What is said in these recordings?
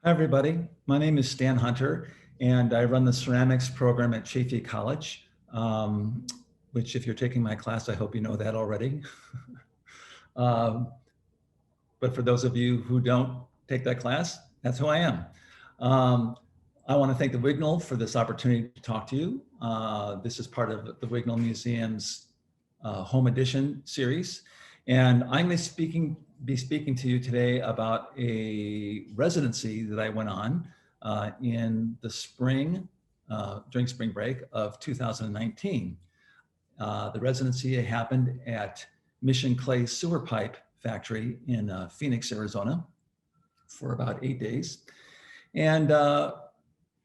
Hi, everybody. My name is Stan Hunter, and I run the ceramics program at Chaffey College, which if you're taking my class, I hope you know that already. um, but for those of you who don't take that class, that's who I am. I want to thank the Wignall for this opportunity to talk to you. This is part of the Wignall Museum's Home Edition series. And I'm going to be speaking to you today about a residency that I went on in the spring, during spring break of 2019. The residency happened at Misson Clay Sewer Pipe Factory in Phoenix, Arizona for about 8 days. And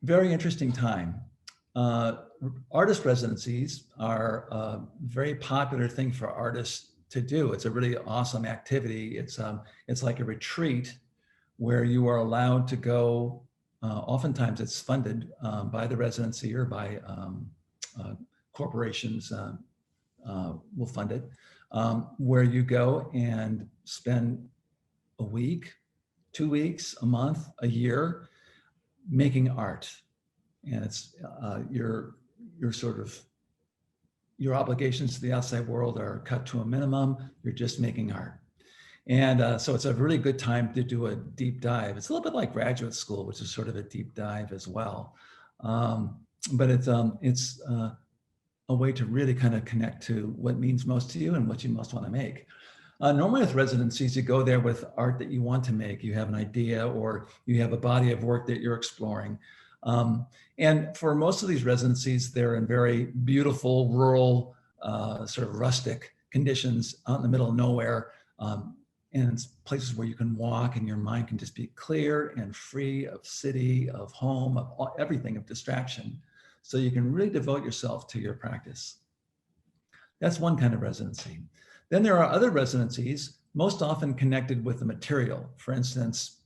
very interesting time. Artist residencies are a very popular thing for artists to do. It's a really awesome activity. It's like a retreat where you are allowed to go. Oftentimes it's funded by the residency or by corporations will fund it, where you go and spend a week, 2 weeks, a month, a year making art. And it's your obligations to the outside world are cut to a minimum. You're just making art. And so it's a really good time to do a deep dive. It's a little bit like graduate school, which is sort of a deep dive as well. But it's a way to really kind of connect to what means most to you and what you most want to make. Normally with residencies, you go there with art that you want to make. You have an idea or you have a body of work that you're exploring. And for most of these residencies, they're in very beautiful, rural, sort of rustic conditions out in the middle of nowhere. And it's places where you can walk and your mind can just be clear and free of city, of home, of everything, of distraction. So you can really devote yourself to your practice. That's one kind of residency. Then there are other residencies, most often connected with the material. For instance,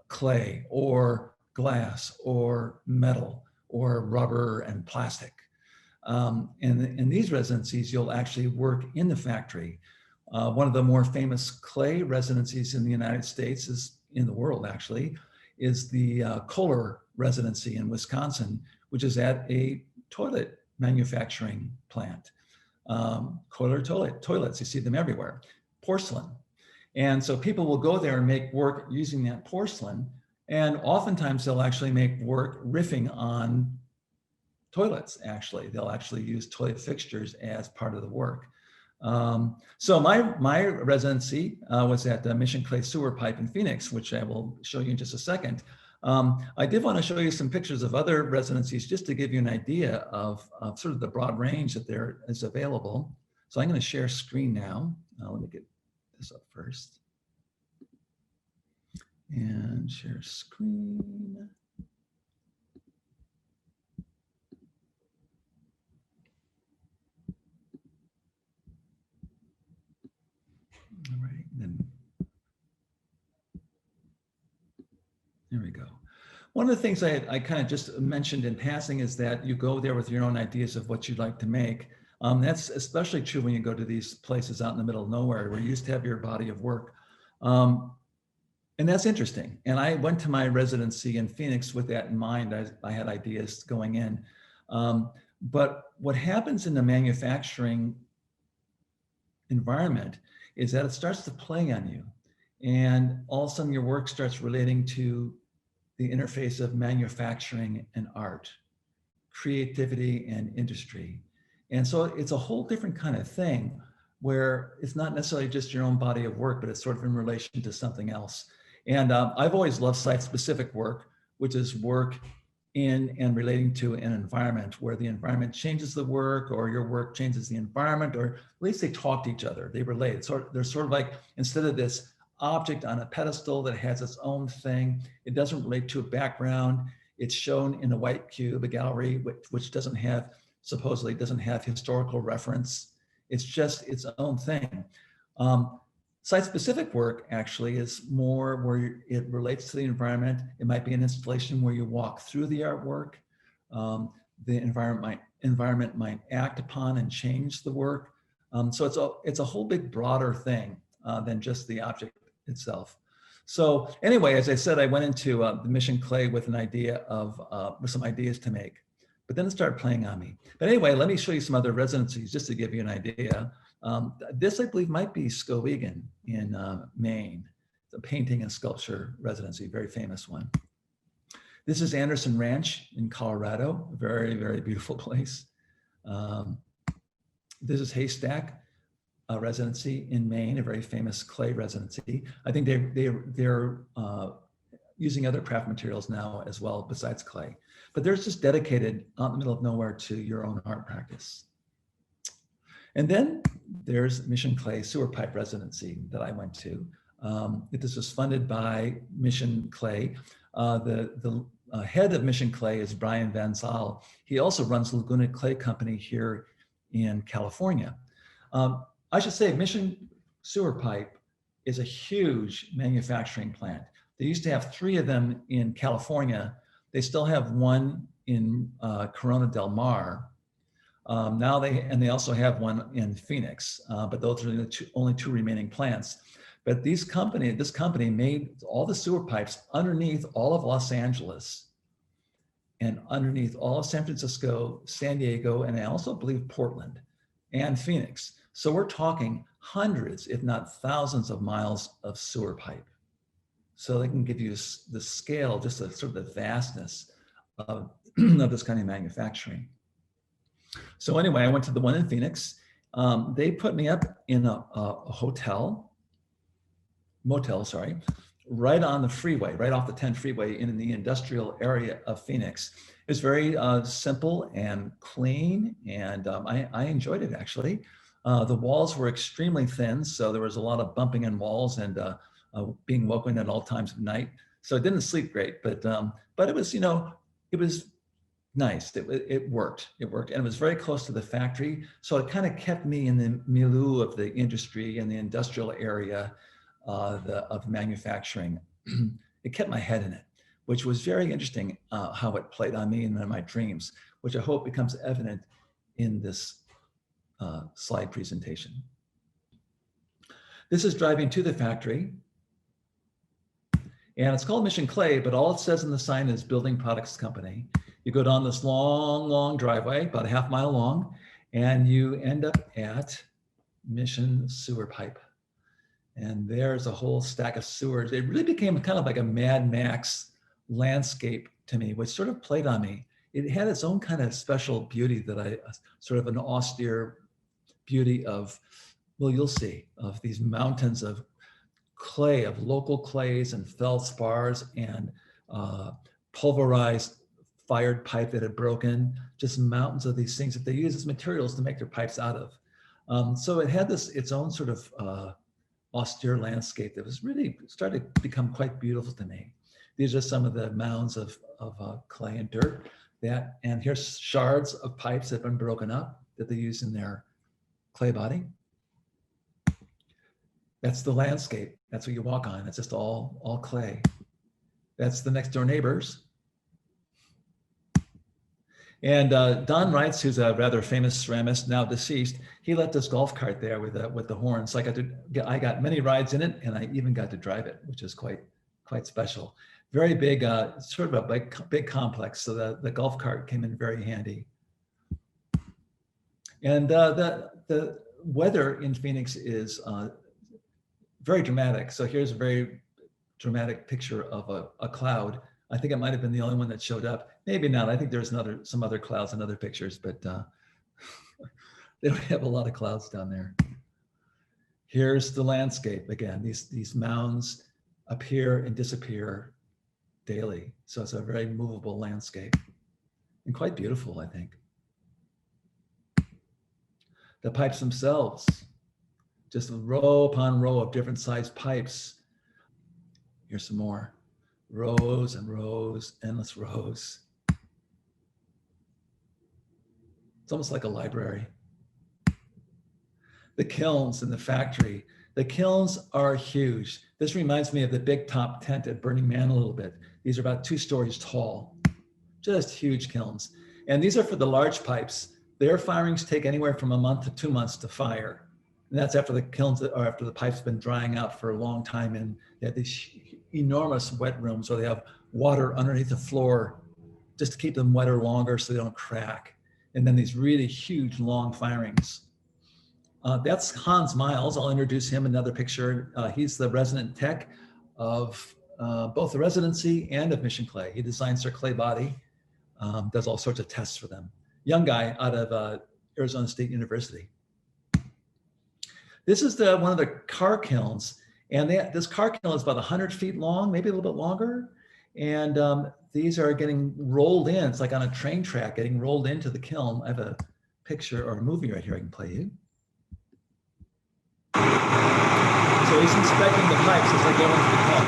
clay or glass or metal or rubber and plastic. And in these residencies, you'll actually work in the factory. One of the more famous clay residencies in the United States, in the world actually, is the Kohler residency in Wisconsin, which is at a toilet manufacturing plant. Kohler toilets, you see them everywhere, porcelain. And so people will go there and make work using that porcelain. And oftentimes they'll actually make work riffing on toilets, actually. They'll actually use toilet fixtures as part of the work. So my residency was at Misson Clay Sewer Pipe in Phoenix, which I will show you in just a second. I did want to show you some pictures of other residencies just to give you an idea of sort of the broad range that there is available. So I'm going to share screen now. Let me get this up first. And share screen. All right, then. There we go. One of the things I kind of just mentioned in passing is that you go there with your own ideas of what you'd like to make. That's especially true when you go to these places out in the middle of nowhere where you used to have your body of work. And that's interesting. And I went to my residency in Phoenix with that in mind. I had ideas going in. But what happens in the manufacturing environment is that it starts to play on you. And all of a sudden your work starts relating to the interface of manufacturing and art, creativity and industry. And so it's a whole different kind of thing where it's not necessarily just your own body of work, but it's sort of in relation to something else. And I've always loved site-specific work, which is work in and relating to an environment where the environment changes the work or your work changes the environment, or at least they talk to each other, they relate. So they're sort of like, instead of this object on a pedestal that has its own thing, it doesn't relate to a background. It's shown in a white cube, a gallery, which doesn't have, supposedly doesn't have historical reference. It's just its own thing. Site-specific work actually is more where it relates to the environment. It might be an installation where you walk through the artwork. The environment might act upon and change the work. So it's a whole big broader thing than just the object itself. So anyway, as I said, I went into the Mission Clay with an idea of, with some ideas to make, but then it started playing on me. But anyway, let me show you some other residencies just to give you an idea. This, I believe, might be Skowhegan in Maine, the painting and sculpture residency, very famous one. This is Anderson Ranch in Colorado, a very, very beautiful place. This is Haystack residency in Maine, a very famous clay residency. I think they're using other craft materials now as well besides clay. But they're just dedicated out in the middle of nowhere to your own art practice. And then there's Mission Clay Sewer Pipe Residency that I went to. This was funded by Mission Clay. The head of Mission Clay is Brian Van Zyl. He also runs Laguna Clay Company here in California. I should say Mission Sewer Pipe is a huge manufacturing plant. They used to have 3 of them in California. They still have one in Corona del Mar. Now they also have one in Phoenix, but those are the only 2 remaining plants. But this company made all the sewer pipes underneath all of Los Angeles and underneath all of San Francisco, San Diego, and I also believe Portland and Phoenix. So we're talking hundreds, if not thousands of miles of sewer pipe. So they can give you the scale, just the sort of the vastness of, of this kind of manufacturing. So anyway, I went to the one in Phoenix. They put me up in a motel, right on the freeway, right off the 10 freeway in the industrial area of Phoenix. It was very simple and clean, and I enjoyed it actually. The walls were extremely thin, so there was a lot of bumping in walls and being woken at all times of night. So I didn't sleep great, but it was, it was nice. It worked, and it was very close to the factory. So it kind of kept me in the milieu of the industry and the industrial area of manufacturing. It kept my head in it, which was very interesting how it played on me and in my dreams, which I hope becomes evident in this slide presentation. This is driving to the factory. And it's called Mission Clay, but all it says in the sign is Building Products Company. You go down this long, long driveway, about a half mile long, and you end up at Mission Sewer Pipe. And there's a whole stack of sewers. It really became kind of like a Mad Max landscape to me, which sort of played on me. It had its own kind of special beauty that sort of an austere beauty of, well, you'll see, of these mountains of clay, of local clays and feldspars and pulverized fired pipe that had broken, just mountains of these things that they use as materials to make their pipes out of. So it had its own sort of austere landscape that was really started to become quite beautiful to me. These are some of the mounds of clay and dirt and here's shards of pipes that have been broken up that they use in their clay body. That's the landscape. That's what you walk on. It's just all clay. That's the next door neighbors. And Don Reitz, who's a rather famous ceramist, now deceased, he left this golf cart there with the horns. So I got many rides in it, and I even got to drive it, which is quite special. Very big, sort of a big complex. So the golf cart came in very handy. And the weather in Phoenix is very dramatic. So here's a very dramatic picture of a cloud. I think it might have been the only one that showed up. Maybe not. I think there's some other clouds and other pictures, but they don't have a lot of clouds down there. Here's the landscape again. These mounds appear and disappear daily. So it's a very movable landscape and quite beautiful, I think. The pipes themselves, just row upon row of different sized pipes. Here's some more. Rows and rows, endless rows. It's almost like a library. The kilns in the factory. The kilns are huge. This reminds me of the big top tent at Burning Man a little bit. These are about 2 stories tall, just huge kilns. And these are for the large pipes. Their firings take anywhere from a month to 2 months to fire. And that's after the kilns or after the pipe's been drying out for a long time and they have these enormous wet rooms where they have water underneath the floor just to keep them wetter longer so they don't crack. And then these really huge long firings. That's Hans Miles. I'll introduce him in another picture. He's the resident tech of both the Residency and of Mission Clay. He designs their clay body, does all sorts of tests for them. Young guy out of Arizona State University. This is one of the car kilns. And this car kiln is about 100 feet long, maybe a little bit longer. And these are getting rolled in. It's like on a train track getting rolled into the kiln. I have a picture or a movie right here I can play you. So he's inspecting the pipes as they go into the kiln.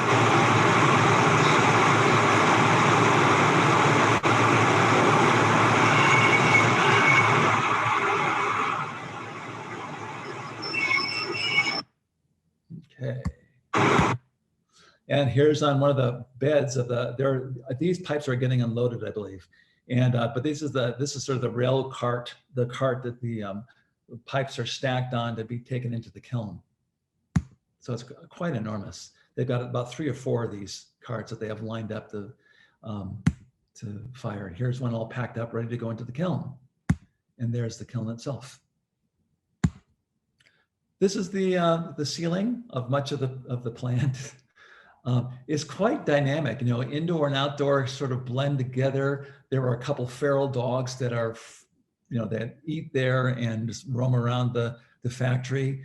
Okay. And here's on one of the beds of these pipes are getting unloaded, I believe. And but this is sort of the rail cart, the cart that the pipes are stacked on to be taken into the kiln. So it's quite enormous. They've got about 3 or 4 of these carts that they have lined up to fire. And here's one all packed up, ready to go into the kiln. And there's the kiln itself. This is the ceiling of much of the plant. It's quite dynamic. You know, indoor and outdoor sort of blend together. There are a couple feral dogs that are, you know, that eat there and just roam around the factory.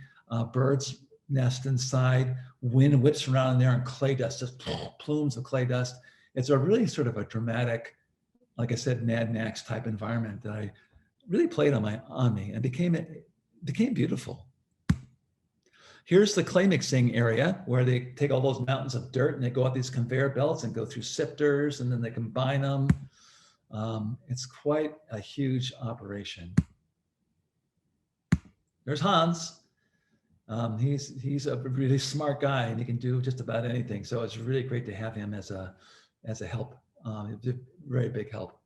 Birds nest inside. Wind whips around in there, and clay dust, just plumes of clay dust. It's a really sort of a dramatic, like I said, Mad Max type environment that I really played on me and became beautiful. Here's the clay mixing area where they take all those mountains of dirt and they go up these conveyor belts and go through sifters, and then they combine them. It's quite a huge operation. There's Hans. He's a really smart guy and he can do just about anything. So it's really great to have him as a help, very big help.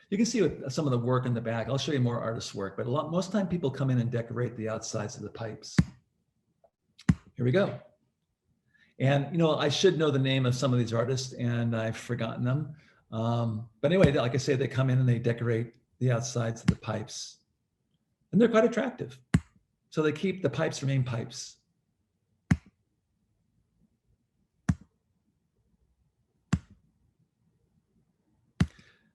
You can see some of the work in the back. I'll show you more artist work, but most of the time people come in and decorate the outsides of the pipes. Here we go. And, you know, I should know the name of some of these artists and I've forgotten them. But anyway, like I say, they come in and they decorate the outsides of the pipes and they're quite attractive. So they keep the pipes remain pipes.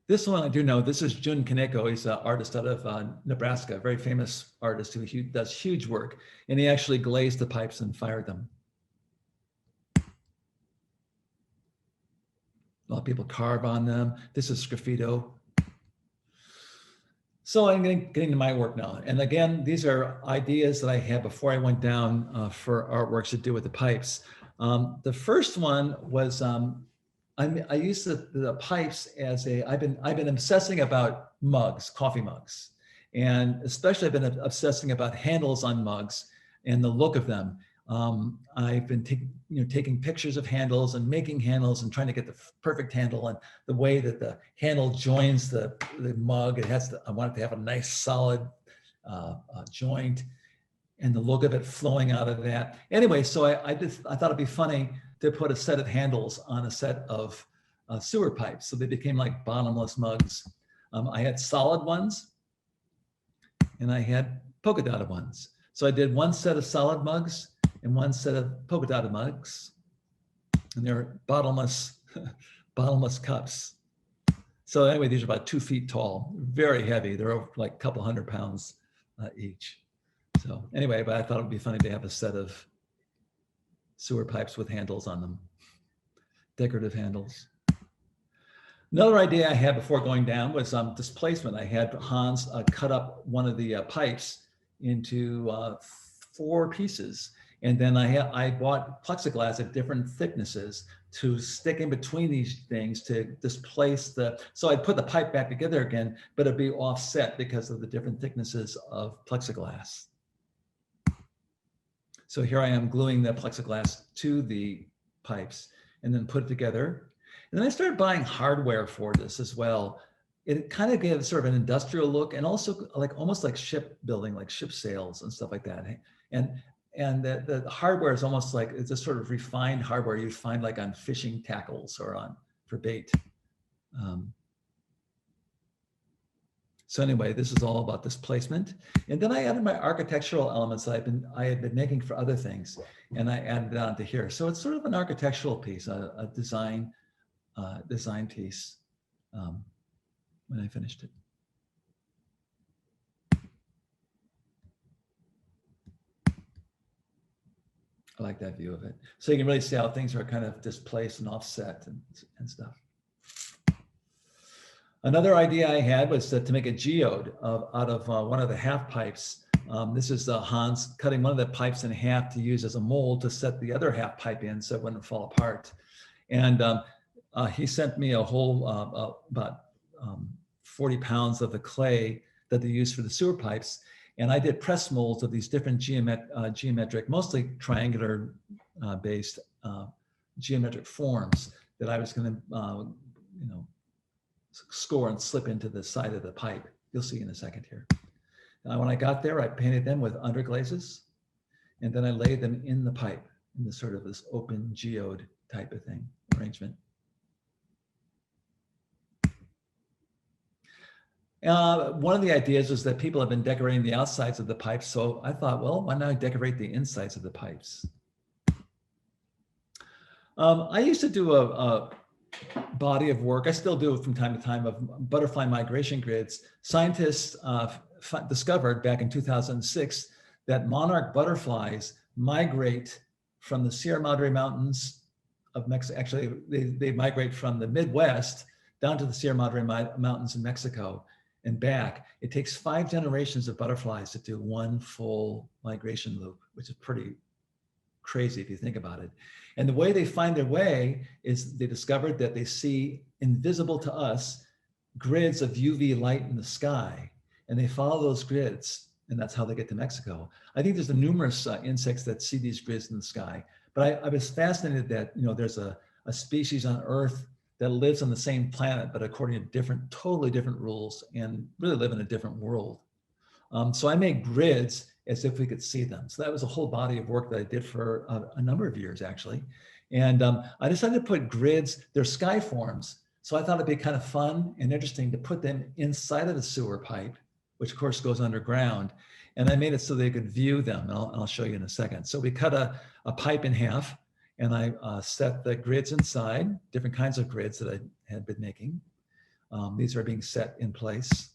This one I do know. This is Jun Kaneko. He's an artist out of Nebraska, a very famous artist who does huge work. And he actually glazed the pipes and fired them. A lot of people carve on them. This is Sgraffito. So I'm getting to my work now. And again, these are ideas that I had before I went down for artworks to do with the pipes. The first one was, I used the pipes as I've been obsessing about mugs, coffee mugs. And especially I've been obsessing about handles on mugs and the look of them. I've been taking pictures of handles and making handles and trying to get the perfect handle, and the way that the handle joins the mug. I want it to have a nice solid joint, and the look of it flowing out of that. Anyway, so I thought it'd be funny to put a set of handles on a set of sewer pipes, so they became like bottomless mugs. I had solid ones, and I had polka dotted ones. So I did one set of solid mugs and one set of polka dotted mugs, and they're bottomless, bottomless cups. So anyway, these are about 2 feet tall, very heavy. They're like a couple 100 pounds each. So anyway, but I thought it'd be funny to have a set of sewer pipes with handles on them, decorative handles. Another idea I had before going down was displacement. I had Hans cut up one of the pipes into 4 pieces. And then I bought plexiglass at different thicknesses to stick in between these things to displace so I'd put the pipe back together again, but it'd be offset because of the different thicknesses of plexiglass. So here I am gluing the plexiglass to the pipes and then put it together. And then I started buying hardware for this as well. It kind of gave sort of an industrial look, and also like almost like shipbuilding, like ship sails and stuff like that. and the hardware is almost like, it's a sort of refined hardware you'd find like on fishing tackles or on for bait. So anyway, this is all about displacement. And then I added my architectural elements that I had been making for other things, and I added it onto here. So it's sort of an architectural piece, a design piece when I finished it. I like that view of it. So you can really see how things are kind of displaced and offset and stuff. Another idea I had was to make a geode out of one of the half pipes. This is Hans cutting one of the pipes in half to use as a mold to set the other half pipe in so it wouldn't fall apart. And he sent me a whole, about 40 pounds of the clay that they use for the sewer pipes. And I did press molds of these different geometric, mostly triangular based geometric forms that I was going to, score and slip into the side of the pipe. You'll see in a second here. When I got there, I painted them with underglazes, and then I laid them in the pipe in this sort of this open geode type of thing, arrangement. One of the ideas was that people have been decorating the outsides of the pipes, so I thought, well, why not decorate the insides of the pipes? I used to do a body of work, I still do it from time to time, of butterfly migration grids. Scientists discovered back in 2006 that monarch butterflies migrate from the Sierra Madre Mountains of Mexico. Actually, they migrate from the Midwest down to the Sierra Madre Mountains in Mexico and back. It takes 5 generations of butterflies to do one full migration loop, which is pretty crazy if you think about it. And the way they find their way is they discovered that they see invisible to us grids of UV light in the sky, and they follow those grids, and that's how they get to Mexico. I think there's numerous insects that see these grids in the sky, but I was fascinated that there's a species on Earth that lives on the same planet, but according to totally different rules, and really live in a different world. So I made grids as if we could see them. So that was a whole body of work that I did for a number of years, actually. And I decided to put grids, they're sky forms. So I thought it'd be kind of fun and interesting to put them inside of the sewer pipe, which of course goes underground. And I made it so they could view them, and I'll show you in a second. So we cut a pipe in half, and I set the grids inside, different kinds of grids that I had been making. These are being set in place.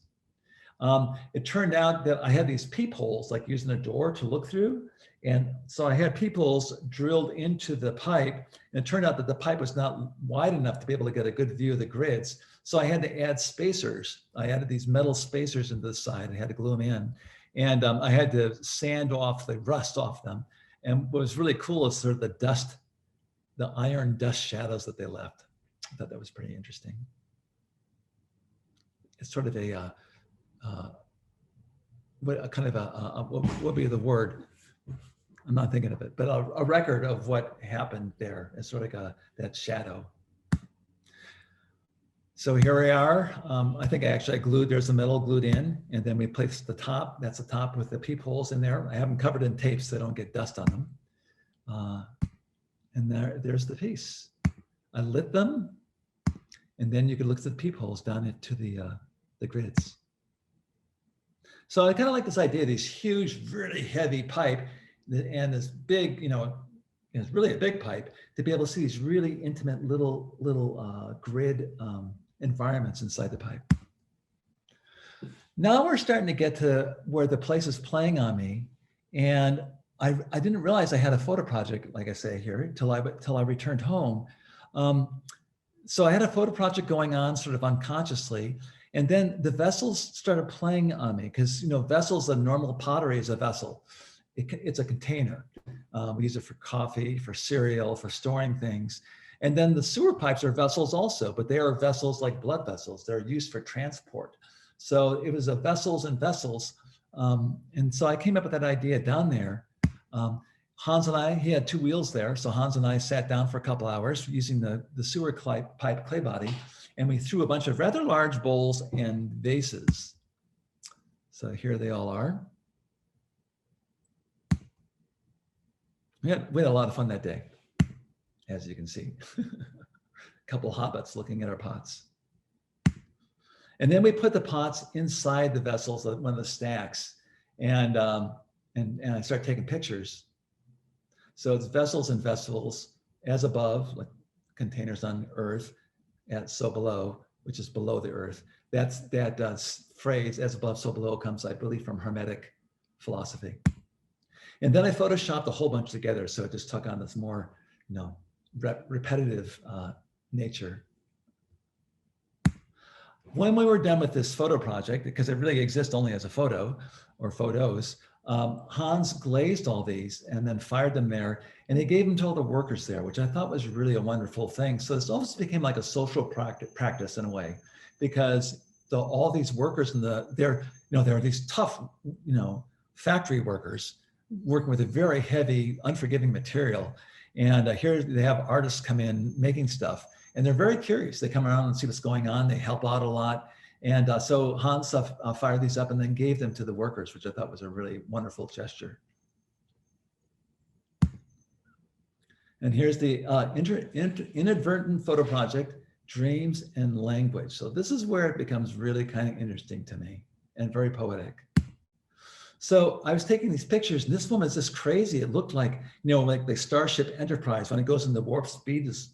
It turned out that I had these peepholes, like using a door to look through. And so I had peepholes drilled into the pipe, and it turned out that the pipe was not wide enough to be able to get a good view of the grids. So I had to add spacers. I added these metal spacers into the side. I had to glue them in. And I had to sand off the rust off them. And what was really cool is sort of the dust, the iron dust shadows that they left. I thought that was pretty interesting. It's sort of what would be the word? I'm not thinking of it, but a record of what happened there. It's sort of like that shadow. So here we are. I think I glued, there's the metal glued in, and then we placed the top. That's the top with the peepholes in there. I have them covered in tape so they don't get dust on them. And there's the piece. I lit them, and then you could look at the peepholes down into the grids. So I kind of like this idea of these huge, really heavy pipe and this big, it's really a big pipe, to be able to see these really intimate little grid environments inside the pipe. Now we're starting to get to where the place is playing on me, and I didn't realize I had a photo project, like I say here, till I returned home. So I had a photo project going on sort of unconsciously. And then the vessels started playing on me because, vessels, a normal pottery is a vessel. It's a container. We use it for coffee, for cereal, for storing things. And then the sewer pipes are vessels also, but they are vessels like blood vessels. They're used for transport. So it was a vessels and vessels. And so I came up with that idea down there. Hans and I, he had 2 wheels there. So Hans and I sat down for a couple hours using the sewer pipe clay body. And we threw a bunch of rather large bowls and vases. So here they all are. We had a lot of fun that day, as you can see. A couple of hobbits looking at our pots. And then we put the pots inside the vessels, one of the stacks, and I start taking pictures. So it's vessels and vessels, as above, like containers on earth, and so below, which is below the earth. That phrase, as above, so below, comes, I believe, from Hermetic philosophy. And then I photoshopped a whole bunch together, so it just took on this more, repetitive nature. When we were done with this photo project, because it really exists only as a photo or photos, Hans glazed all these and then fired them there, and he gave them to all the workers there, which I thought was really a wonderful thing. So this almost became like a social practice in a way, because all these workers there are these tough, factory workers working with a very heavy, unforgiving material. And here they have artists come in making stuff, and they're very curious. They come around and see what's going on. They help out a lot. And so Hans fired these up and then gave them to the workers, which I thought was a really wonderful gesture. And here's the inadvertent photo project, Dreams and Language. So this is where it becomes really kind of interesting to me and very poetic. So I was taking these pictures, and this one is just crazy. It looked like, like the Starship Enterprise when it goes into warp speed, is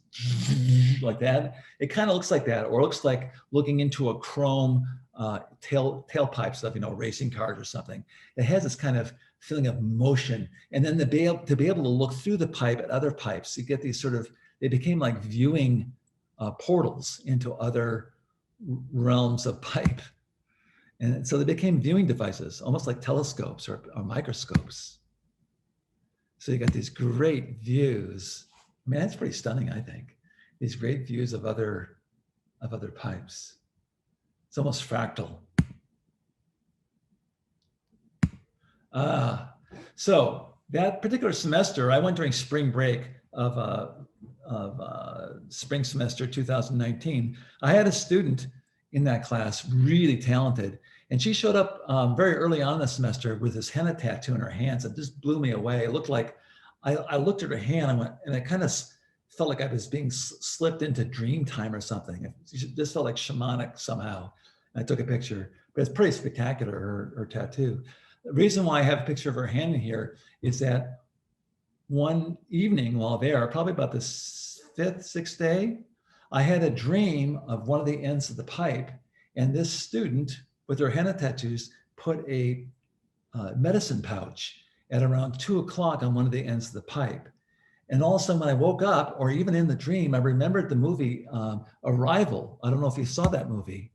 like that. It kind of looks like that, or it looks like looking into a chrome tailpipes of, racing cars or something. It has this kind of feeling of motion. And then to be able to look through the pipe at other pipes, you get these they became like viewing portals into other realms of pipe. And so they became viewing devices, almost like telescopes or microscopes. So you got these great views. I mean, that's pretty stunning, I think. These great views of other pipes. It's almost fractal. So that particular semester, I went during spring break of spring semester 2019. I had a student in that class, really talented. And she showed up very early on in the semester with this henna tattoo in her hands. It just blew me away. It looked like, I looked at her hand and it kind of felt like I was being slipped into dream time or something. It just felt like shamanic somehow. And I took a picture, but it's pretty spectacular, her tattoo. The reason why I have a picture of her hand in here is that one evening while there, probably about the 5th, 6th day, I had a dream of one of the ends of the pipe, and this student with her henna tattoos put a medicine pouch at around 2 o'clock on one of the ends of the pipe. And all of a sudden when I woke up, or even in the dream, I remembered the movie Arrival. I don't know if you saw that movie,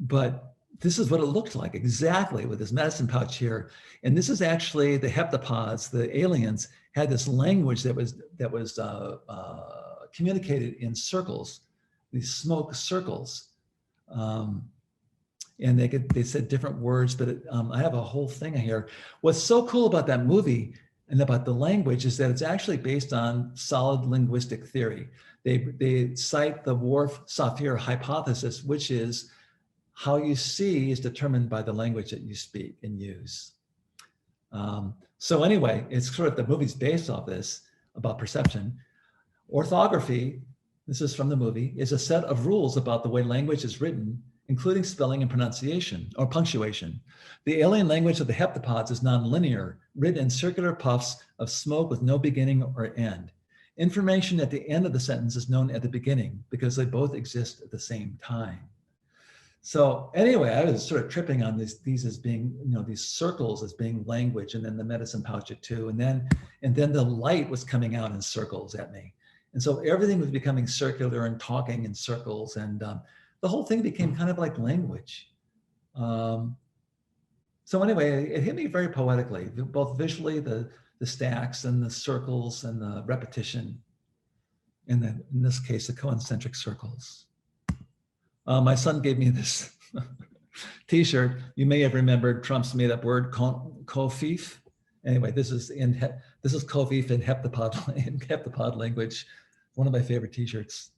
but this is what it looked like exactly with this medicine pouch here. And this is actually the heptapods, the aliens had this language that was communicated in circles, these smoke circles. And they said different words, but I have a whole thing here. What's so cool about that movie and about the language is that it's actually based on solid linguistic theory. They cite the Whorf-Sapir hypothesis, which is how you see is determined by the language that you speak and use. So anyway, it's sort of the movie's based off this about perception. Orthography, this is from the movie, is a set of rules about the way language is written, including spelling and pronunciation or punctuation. The alien language of the heptapods is nonlinear, written in circular puffs of smoke with no beginning or end. Information at the end of the sentence is known at the beginning because they both exist at the same time. So anyway, I was sort of tripping on these as being, these circles as being language, and then the medicine pouch at 2, and then the light was coming out in circles at me. And so everything was becoming circular and talking in circles, and the whole thing became kind of like language. So anyway, it hit me very poetically, both visually, the stacks and the circles and the repetition, and then in this case, the concentric circles. My son gave me this T-shirt. You may have remembered Trump's made-up word, kofif. Anyway, this is kofif in heptapod language. One of my favorite T-shirts.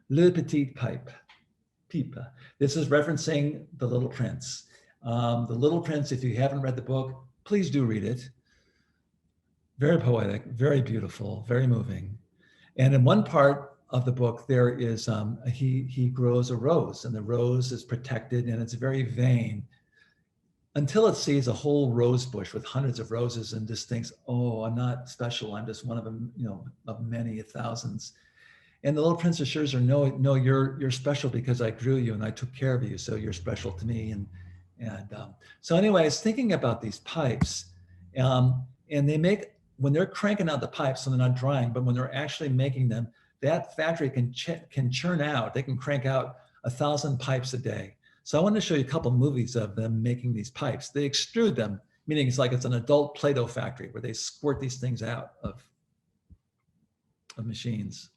Le Petit Pipe, Pipe. This is referencing The Little Prince. The Little Prince, if you haven't read the book, please do read it. Very poetic, very beautiful, very moving. And in one part of the book, there is he grows a rose, and the rose is protected, and it's very vain until it sees a whole rose bush with hundreds of roses, and just thinks, "Oh, I'm not special. I'm just one of them, of many thousands." And the little prince assures her, "No, no, you're special because I grew you and I took care of you, so you're special to me." And so, anyways, thinking about these pipes, and they make when they're cranking out the pipes, so they're not drying, but when they're actually making them, that factory can churn out. They can crank out 1,000 pipes a day. So I want to show you a couple movies of them making these pipes. They extrude them, meaning it's an adult Play-Doh factory where they squirt these things out of machines.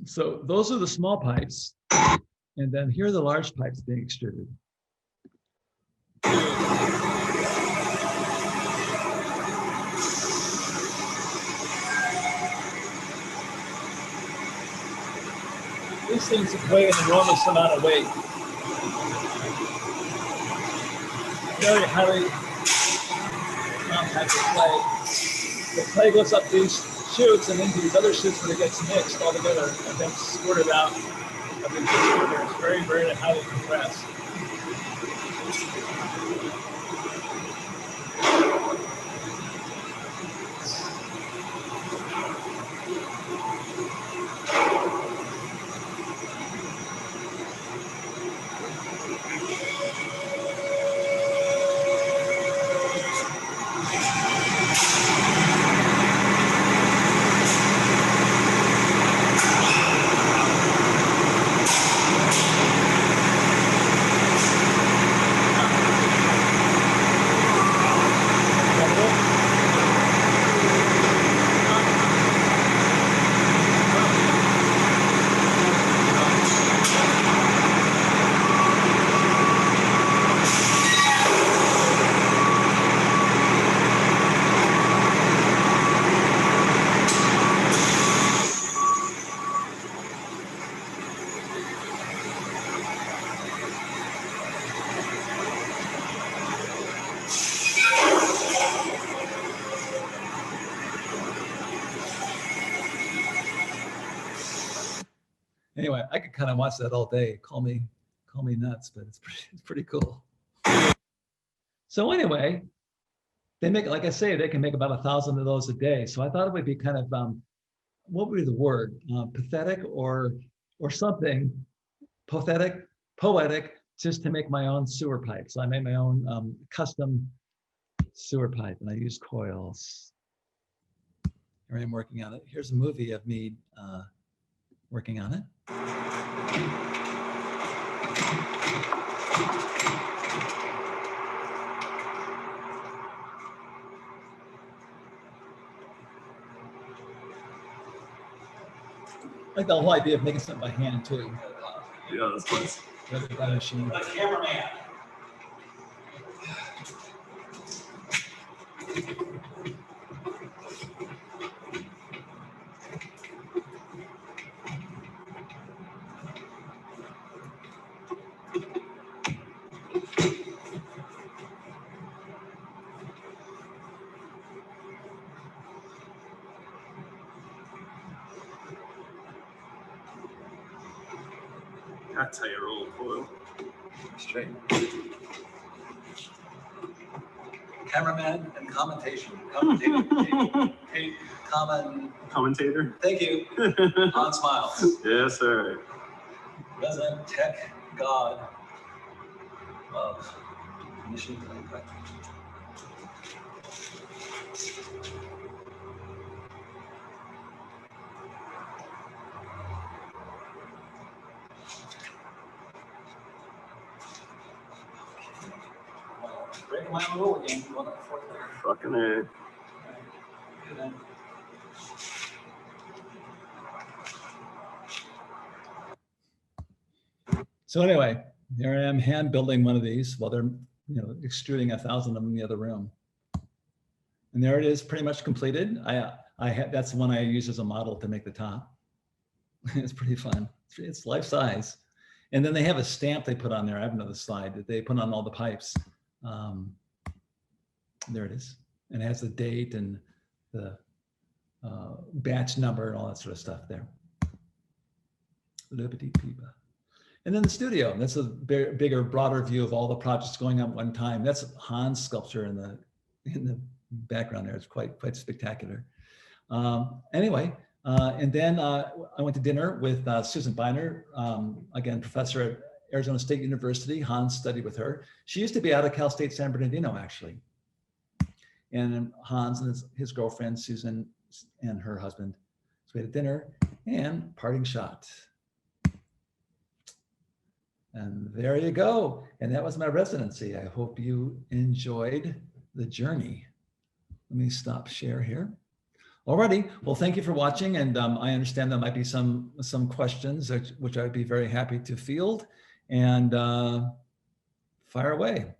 So those are the small pipes. And then here are the large pipes being extruded. These things weigh an enormous amount of weight. Very highly compacted clay. The clay goes up these chutes and into these other chutes where it gets mixed all together and then squirted out of the extruder. It's very, very highly compressed. Anyway, I could kind of watch that all day. Call me nuts, but it's pretty cool. So anyway, they make, like I say, they can make about 1,000 of those a day. So I thought it would be kind of, what would be the word? Pathetic or something, poetic, just to make my own sewer pipe. So I made my own custom sewer pipe, and I use coils. Here I am working on it. Here's a movie of me working on it. I like the whole idea of making something by hand too. Yeah, that's nice. Machine. The cameraman. That's how you roll coil. Straight. Cameraman and commentator. Commentator. Thank you. On smiles. Yes, sir. Resident tech god of Mission. Breaking my own rule again. Going up the fourth layer. Fucking A. So anyway, here I am hand building one of these while they're extruding 1,000 of them in the other room. And there it is, pretty much completed. That's the one I use as a model to make the top. It's pretty fun. It's life size. And then they have a stamp they put on there. I have another slide that they put on all the pipes. There it is. And it has the date and the batch number and all that sort of stuff there. And then the studio. That's a bigger, broader view of all the projects going on at one time. That's Hans' sculpture in the background there. It's quite spectacular. Anyway, and then I went to dinner with Susan Beiner, again, professor at Arizona State University. Hans studied with her. She used to be out of Cal State San Bernardino, actually. And Hans and his girlfriend, Susan, and her husband. So we had a dinner and parting shot. And there you go. And that was my residency. I hope you enjoyed the journey. Let me stop share here. Alrighty, well, thank you for watching. And I understand there might be some questions which I'd be very happy to field, and fire away.